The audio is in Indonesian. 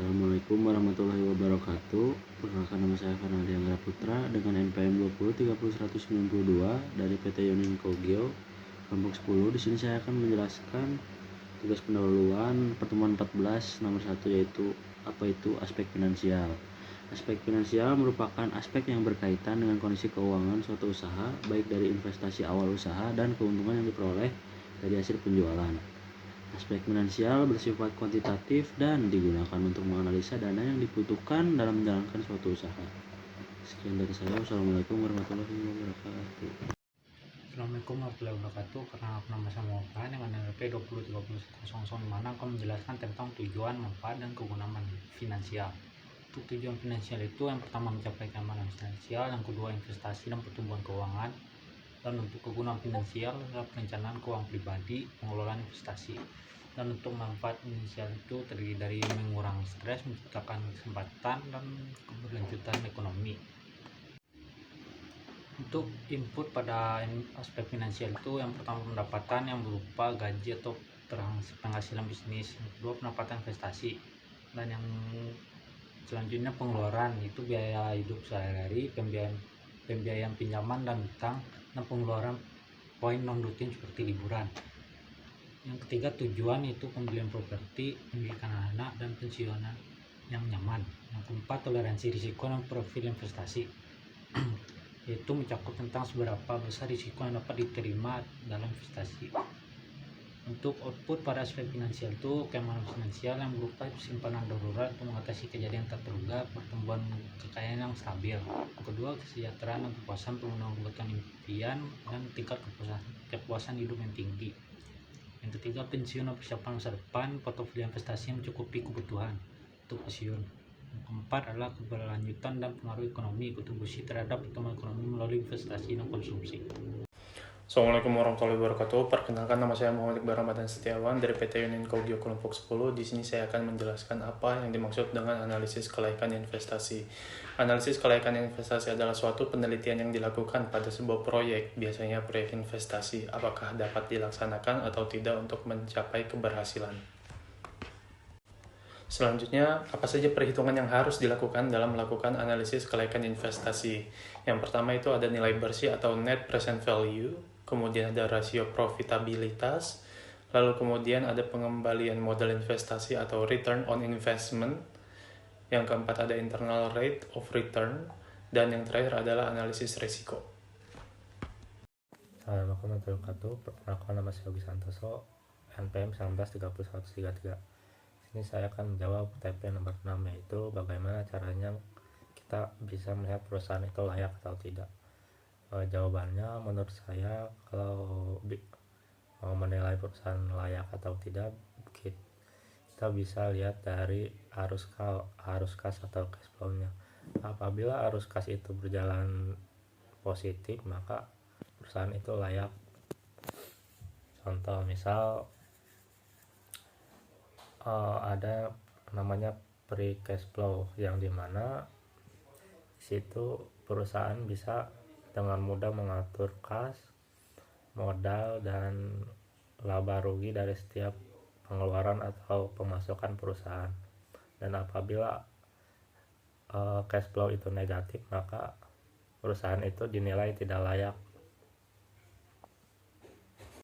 Assalamualaikum warahmatullahi wabarakatuh. Perkenalkan, nama saya Fernandi Anggra Putra dengan NPM 20 30 192 dari PT Yunin Kogyo kelompok 10. Di sini saya akan menjelaskan tugas pendahuluan pertemuan 14 nomor 1, yaitu apa itu aspek finansial. Aspek finansial merupakan aspek yang berkaitan dengan kondisi keuangan suatu usaha, baik dari investasi awal usaha dan keuntungan yang diperoleh dari hasil penjualan. Aspek finansial bersifat kuantitatif dan digunakan untuk menganalisa dana yang dibutuhkan dalam menjalankan suatu usaha. Sekian dari saya. Wassalamualaikum warahmatullahi wabarakatuh. Assalamualaikum warahmatullahi wabarakatuh. Perkenalkan, nama saya Muhammad dengan NLP 2030 mana akan menjelaskan tentang tujuan, manfaat, dan kegunaan finansial. Untuk tujuan finansial itu yang pertama mencapai keamanan finansial, yang kedua investasi dan pertumbuhan keuangan, dan untuk kegunaan finansial adalah perencanaan keuangan pribadi, pengelolaan investasi. Dan untuk manfaat finansial itu terdiri dari mengurangi stres, menciptakan kesempatan, dan keberlanjutan ekonomi. Untuk input pada aspek finansial itu yang pertama pendapatan yang berupa gaji atau penghasilan bisnis, yang kedua pendapatan investasi, dan yang selanjutnya pengeluaran itu biaya hidup sehari-hari, pembiayaan pinjaman dan utang, dan pengeluaran poin non rutin seperti liburan. Yang ketiga tujuan itu pembelian properti, pendidikan anak, dan pensiunan yang nyaman. Yang keempat toleransi risiko dan profil investasi yaitu mencakup tentang seberapa besar risiko yang dapat diterima dalam investasi. Untuk output pada aspek finansial itu keamanan finansial yang berupa simpanan darurat untuk mengatasi kejadian tak terduga, pertumbuhan kekayaan yang stabil. Yang kedua kesejahteraan dan kepuasan penggunaan kebutuhan impian, dan tingkat kepuasan hidup yang tinggi. Yang ketiga pensiun dan persiapan masa depan, portofolio investasi yang mencukupi kebutuhan untuk pensiun. Yang keempat adalah keberlanjutan dan pengaruh ekonomi, kontribusi terhadap pertumbuhan ekonomi melalui investasi dan konsumsi. Assalamualaikum warahmatullahi wabarakatuh. Perkenalkan, nama saya Muhammad Iqbal Ramadan Setiawan dari PT Yunin Kogyo kelompok 10. Di sini saya akan menjelaskan apa yang dimaksud dengan analisis kelayakan investasi. Analisis kelayakan investasi adalah suatu penelitian yang dilakukan pada sebuah proyek, biasanya proyek investasi, apakah dapat dilaksanakan atau tidak untuk mencapai keberhasilan. Selanjutnya, apa saja perhitungan yang harus dilakukan dalam melakukan analisis kelayakan investasi? Yang pertama itu ada nilai bersih atau net present value, kemudian ada rasio profitabilitas, lalu kemudian ada pengembalian modal investasi atau return on investment, yang keempat ada internal rate of return, dan yang terakhir adalah analisis risiko. Assalamualaikum warahmatullahi wabarakatuh. Perkenalkan, nama saya Yogi Santoso, NPM 19 30 133. Ini saya akan menjawab pertanyaan nomor 6, yaitu bagaimana caranya kita bisa melihat perusahaan itu layak atau tidak. Jawabannya menurut saya, kalau mau menilai perusahaan layak atau tidak, kita bisa lihat dari arus kas atau cash flow-nya. Apabila arus kas itu berjalan positif, maka perusahaan itu layak. Contoh misal ada namanya free cash flow, yang dimana situ perusahaan bisa dengan mudah mengatur kas, modal, dan laba rugi dari setiap pengeluaran atau pemasukan perusahaan. Dan apabila cash flow itu negatif, maka perusahaan itu dinilai tidak layak